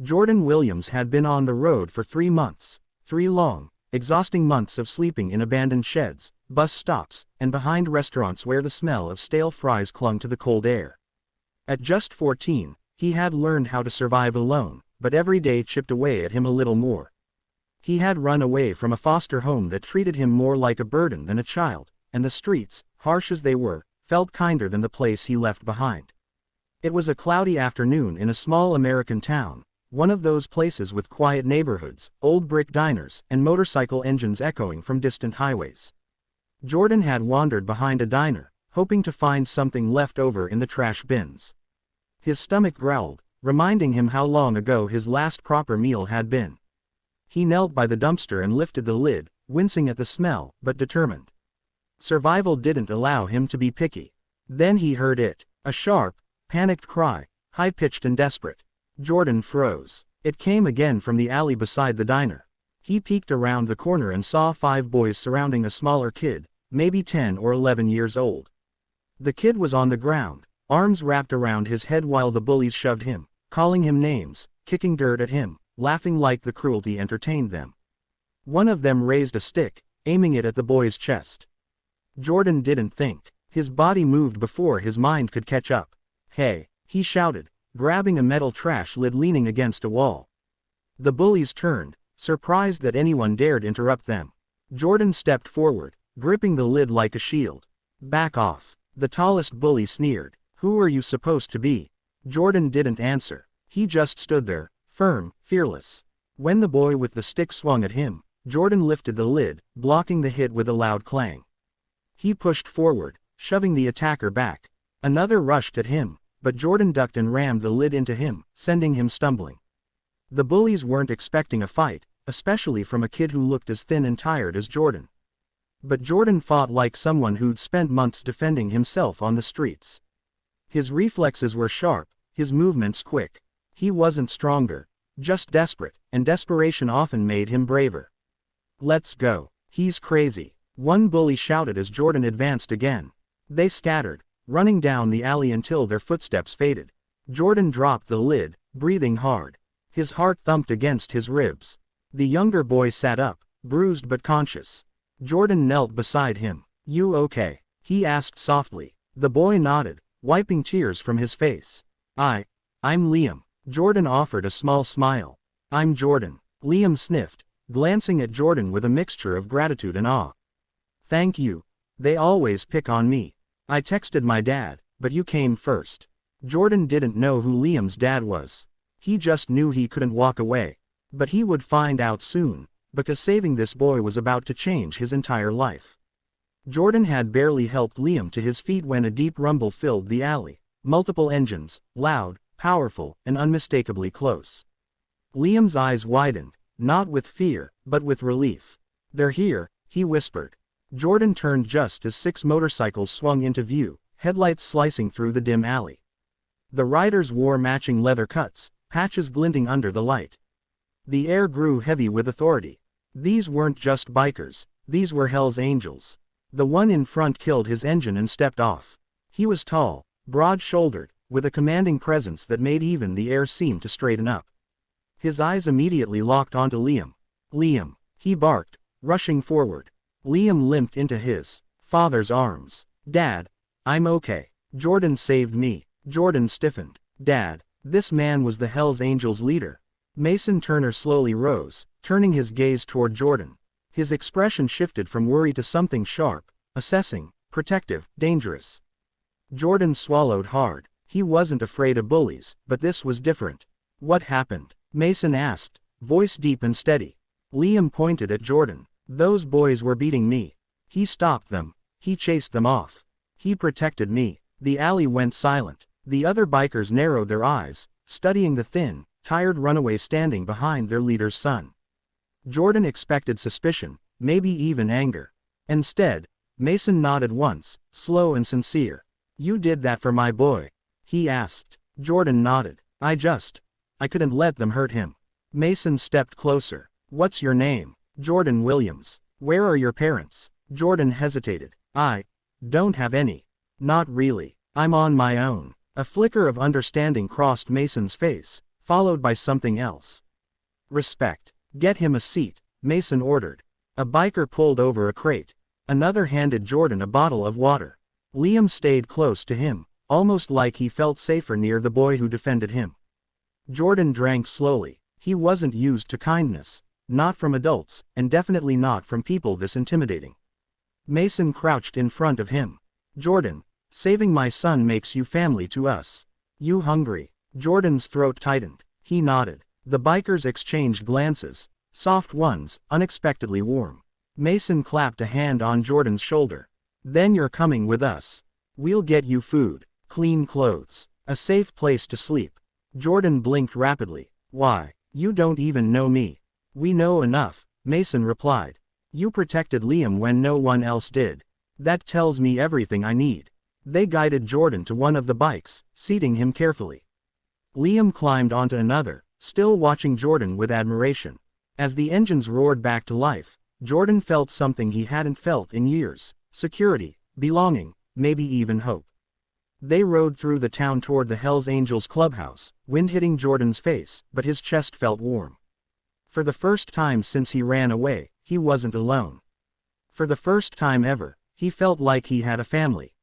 Jordan Williams had been on the road for 3 months, 3 long, exhausting months of sleeping in abandoned sheds, bus stops, and behind restaurants where the smell of stale fries clung to the cold air. At just 14, he had learned how to survive alone, but every day chipped away at him a little more. He had run away from a foster home that treated him more like a burden than a child, and the streets, harsh as they were, felt kinder than the place he left behind. It was a cloudy afternoon in a small American town, one of those places with quiet neighborhoods, old brick diners, and motorcycle engines echoing from distant highways. Jordan had wandered behind a diner, hoping to find something left over in the trash bins. His stomach growled, reminding him how long ago his last proper meal had been. He knelt by the dumpster and lifted the lid, wincing at the smell, but determined. Survival didn't allow him to be picky. Then he heard it, a sharp, panicked cry, high-pitched and desperate. Jordan froze. It came again from the alley beside the diner. He peeked around the corner and saw 5 boys surrounding a smaller kid, maybe 10 or 11 years old. The kid was on the ground, arms wrapped around his head while the bullies shoved him, calling him names, kicking dirt at him, laughing like the cruelty entertained them. One of them raised a stick, aiming it at the boy's chest. Jordan didn't think. His body moved before his mind could catch up. "Hey!" he shouted, grabbing a metal trash lid leaning against a wall. The bullies turned, surprised that anyone dared interrupt them. Jordan stepped forward, gripping the lid like a shield. "Back off!" the tallest bully sneered. "Who are you supposed to be?" Jordan didn't answer. He just stood there, firm, fearless. When the boy with the stick swung at him, Jordan lifted the lid, blocking the hit with a loud clang. He pushed forward, shoving the attacker back. Another rushed at him, but Jordan ducked and rammed the lid into him, sending him stumbling. The bullies weren't expecting a fight, especially from a kid who looked as thin and tired as Jordan. But Jordan fought like someone who'd spent months defending himself on the streets. His reflexes were sharp, his movements quick. He wasn't stronger, just desperate, and desperation often made him braver. "Let's go. He's crazy," one bully shouted as Jordan advanced again. They scattered, running down the alley until their footsteps faded. Jordan dropped the lid, breathing hard. His heart thumped against his ribs. The younger boy sat up, bruised but conscious. Jordan knelt beside him. "You okay?" he asked softly. The boy nodded, wiping tears from his face. I'm Liam." Jordan offered a small smile. "I'm Jordan." Liam sniffed, glancing at Jordan with a mixture of gratitude and awe. "Thank you. They always pick on me. I texted my dad, but you came first." Jordan didn't know who Liam's dad was. He just knew he couldn't walk away. But he would find out soon, because saving this boy was about to change his entire life. Jordan had barely helped Liam to his feet when a deep rumble filled the alley. Multiple engines, loud, powerful, and unmistakably close. Liam's eyes widened, not with fear, but with relief. "They're here," he whispered. Jordan turned just as 6 motorcycles swung into view, headlights slicing through the dim alley. The riders wore matching leather cuts, patches glinting under the light. The air grew heavy with authority. These weren't just bikers, these were Hell's Angels. The one in front killed his engine and stepped off. He was tall, broad-shouldered, with a commanding presence that made even the air seem to straighten up. His eyes immediately locked onto Liam. "Liam," he barked, rushing forward. Liam limped into his father's arms. "Dad, I'm okay. Jordan saved me." Jordan stiffened. "Dad." This man was the Hells Angels leader. Mason Turner slowly rose, turning his gaze toward Jordan. His expression shifted from worry to something sharp, assessing, protective, dangerous. Jordan swallowed hard. He wasn't afraid of bullies, but this was different. "What happened?" Mason asked, voice deep and steady. Liam pointed at Jordan. "Those boys were beating me. He stopped them. He chased them off. He protected me." The alley went silent. The other bikers narrowed their eyes, studying the thin, tired runaway standing behind their leader's son. Jordan expected suspicion, maybe even anger. Instead, Mason nodded once, slow and sincere. "You did that for my boy?" he asked. Jordan nodded. I couldn't let them hurt him." Mason stepped closer. "What's your name?" "Jordan Williams." "Where are your parents?" Jordan hesitated. "I don't have any." "Not really. I'm on my own." A flicker of understanding crossed Mason's face, followed by something else. Respect. Get him a seat, Mason ordered. A biker pulled over a crate. Another handed Jordan a bottle of water. Liam stayed close to him, almost like he felt safer near the boy who defended him. Jordan drank slowly. He wasn't used to kindness. Not from adults, and definitely not from people this intimidating. Mason crouched in front of him. Jordan, saving my son makes you family to us. You hungry? Jordan's throat tightened. He nodded. The bikers exchanged glances. Soft ones, unexpectedly warm. Mason clapped a hand on Jordan's shoulder. Then you're coming with us. We'll get you food, clean clothes, a safe place to sleep. Jordan blinked rapidly. Why? You don't even know me. We know enough, Mason replied. You protected Liam when no one else did. That tells me everything I need. They guided Jordan to one of the bikes, seating him carefully. Liam climbed onto another, still watching Jordan with admiration. As the engines roared back to life, Jordan felt something he hadn't felt in years: security, belonging, maybe even hope. They rode through the town toward the Hells Angels clubhouse, wind hitting Jordan's face, but his chest felt warm. For the first time since he ran away, he wasn't alone. For the first time ever, he felt like he had a family.